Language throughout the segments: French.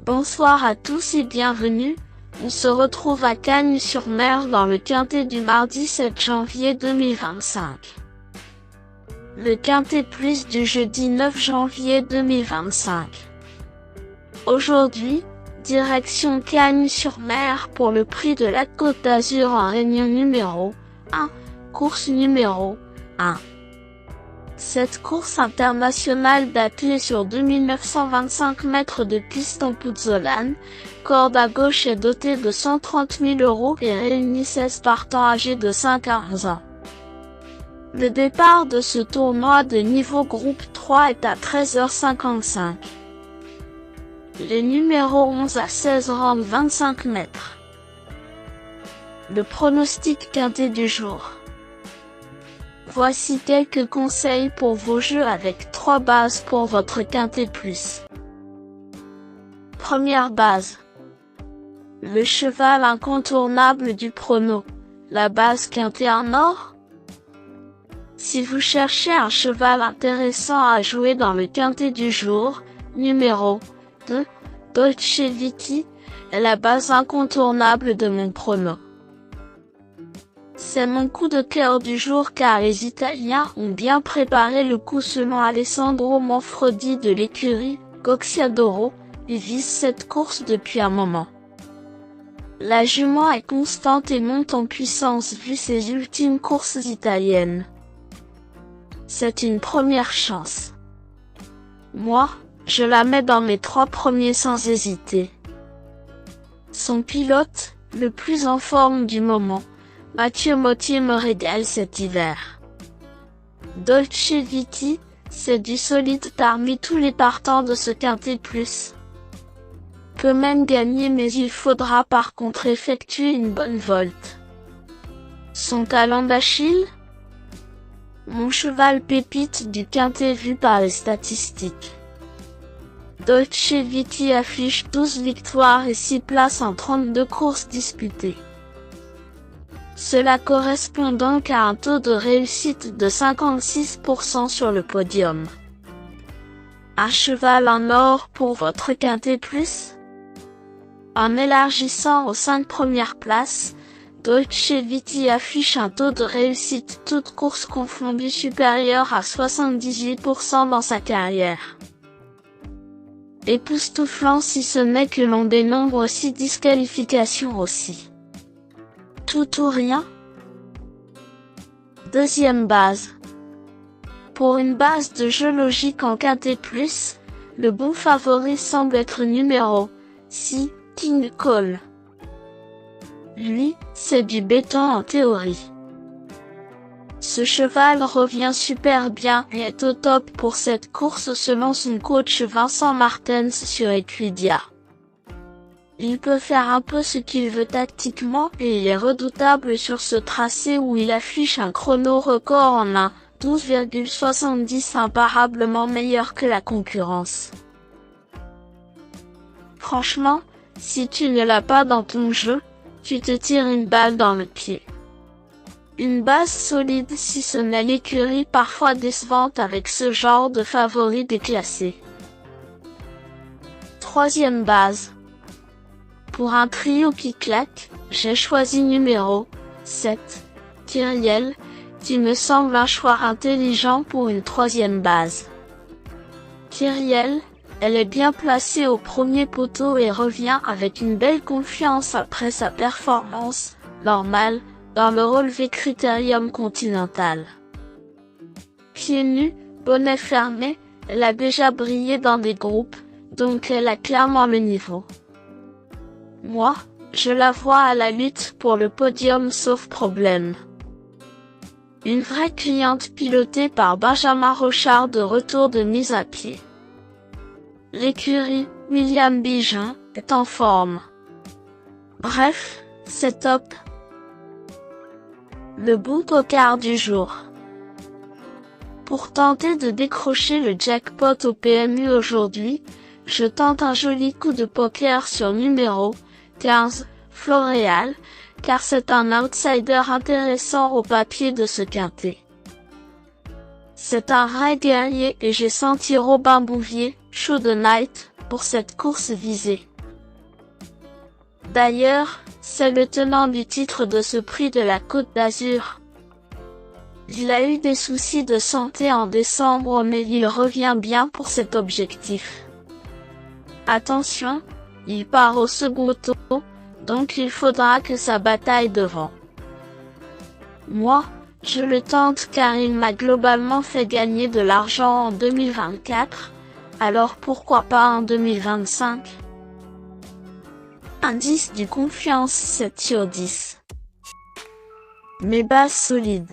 Bonsoir à tous et bienvenue. On se retrouve à Cagnes-sur-Mer dans le Quintet du mardi 7 janvier 2025. Le Quintet Plus du jeudi 9 janvier 2025. Aujourd'hui, direction Cagnes-sur-Mer pour le prix de la Côte d'Azur en réunion numéro 1, course numéro 1. Cette course internationale d'athlée sur 2925 mètres de piste en Puzzolane, corde à gauche est dotée de 130 000 € et réunit 16 partants âgés de 5 à 11 ans. Le départ de ce tournoi de niveau groupe 3 est à 13h55. Les numéros 11 à 16 rendent 25 mètres. Le pronostic quintet du jour. Voici quelques conseils pour vos jeux avec 3 bases pour votre quintet plus. Première base. Le cheval incontournable du prono. La base quintet en or. Si vous cherchez un cheval intéressant à jouer dans le quintet du jour, numéro 2, Dolce Vita, est la base incontournable de mon prono. C'est mon coup de cœur du jour car les Italiens ont bien préparé le coup selon Alessandro Manfredi de l'écurie Gocciadoro. Il vise cette course depuis un moment. La jument est constante et monte en puissance vu ses ultimes courses italiennes. C'est une première chance. Moi, je la mets dans mes 3 premiers sans hésiter. Son pilote, le plus en forme du moment, Mathieu Mottier me régale cet hiver. Dolce Vita, c'est du solide parmi tous les partants de ce quintet plus. Peut même gagner mais il faudra par contre effectuer une bonne volte. Son talent d'Achille? Mon cheval pépite du quintet vu par les statistiques. Dolce Vita affiche 12 victoires et 6 places en 32 courses disputées. Cela correspond donc à un taux de réussite de 56% sur le podium. Un cheval en or pour votre quintet plus? En élargissant aux 5 premières places, Dolce Vita affiche un taux de réussite toutes courses confondues supérieur à 78% dans sa carrière. Époustouflant si ce n'est que l'on dénombre 6 disqualifications aussi. Tout ou rien. Deuxième base. Pour une base de jeu logique en quintet plus, le bon favori semble être numéro 6, King Cole. Lui, c'est du béton en théorie. Ce cheval revient super bien et est au top pour cette course selon son coach Vincent Martens sur Equidia. Il peut faire un peu ce qu'il veut tactiquement et il est redoutable sur ce tracé où il affiche un chrono record en 1,12,70 imparablement meilleur que la concurrence. Franchement, si tu ne l'as pas dans ton jeu, tu te tires une balle dans le pied. Une base solide si ce n'est l'écurie parfois décevante avec ce genre de favoris déclassés. Troisième base. Pour un trio qui claque, j'ai choisi numéro 7, Kyriel, qui me semble un choix intelligent pour une troisième base. Kyriel, elle est bien placée au premier poteau et revient avec une belle confiance après sa performance normale dans le relevé Critérium Continental. Pieds nus, bonnet fermé, elle a déjà brillé dans des groupes, donc elle a clairement le niveau. Moi, je la vois à la lutte pour le podium sauf problème. Une vraie cliente pilotée par Benjamin Rochard de retour de mise à pied. L'écurie William Bijan est en forme. Bref, c'est top. Le bon poker du jour. Pour tenter de décrocher le jackpot au PMU aujourd'hui, je tente un joli coup de poker sur numéro 15, Floréal, car c'est un outsider intéressant au papier de ce quintet. C'est un rail guerrier et j'ai senti Robin Bouvier, Show the Night, pour cette course visée. D'ailleurs, c'est le tenant du titre de ce prix de la Côte d'Azur. Il a eu des soucis de santé en décembre, mais il revient bien pour cet objectif. Attention, il part au second tour, donc il faudra que ça bataille devant. Moi, je le tente car il m'a globalement fait gagner de l'argent en 2024, alors pourquoi pas en 2025? Indice du confiance 7 sur 10. Mes bases solides.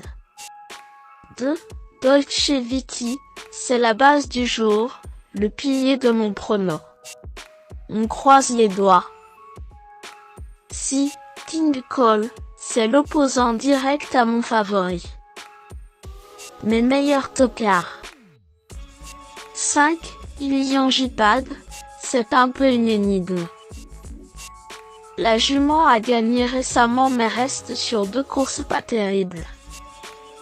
2. Dolce Viti, c'est la base du jour, le pilier de mon prono. On croise les doigts. 6. King Cole, c'est l'opposant direct à mon favori. Mes meilleurs tocards. 5. Ilian Jipad, c'est un peu une énigme. La jument a gagné récemment mais reste sur 2 courses pas terribles.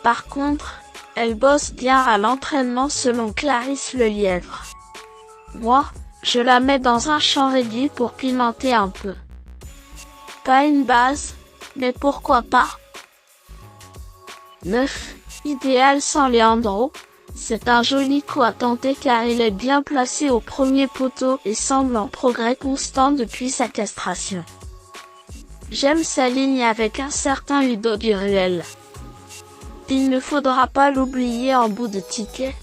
Par contre, elle bosse bien à l'entraînement selon Clarisse Le Lièvre. Moi, je la mets dans un champ réduit pour pimenter un peu. Pas une base, mais pourquoi pas? 9. Idéal sans Leandro, c'est un joli coup à tenter car il est bien placé au premier poteau et semble en progrès constant depuis sa castration. J'aime sa ligne avec un certain Udo Duruel. Il ne faudra pas l'oublier en bout de ticket.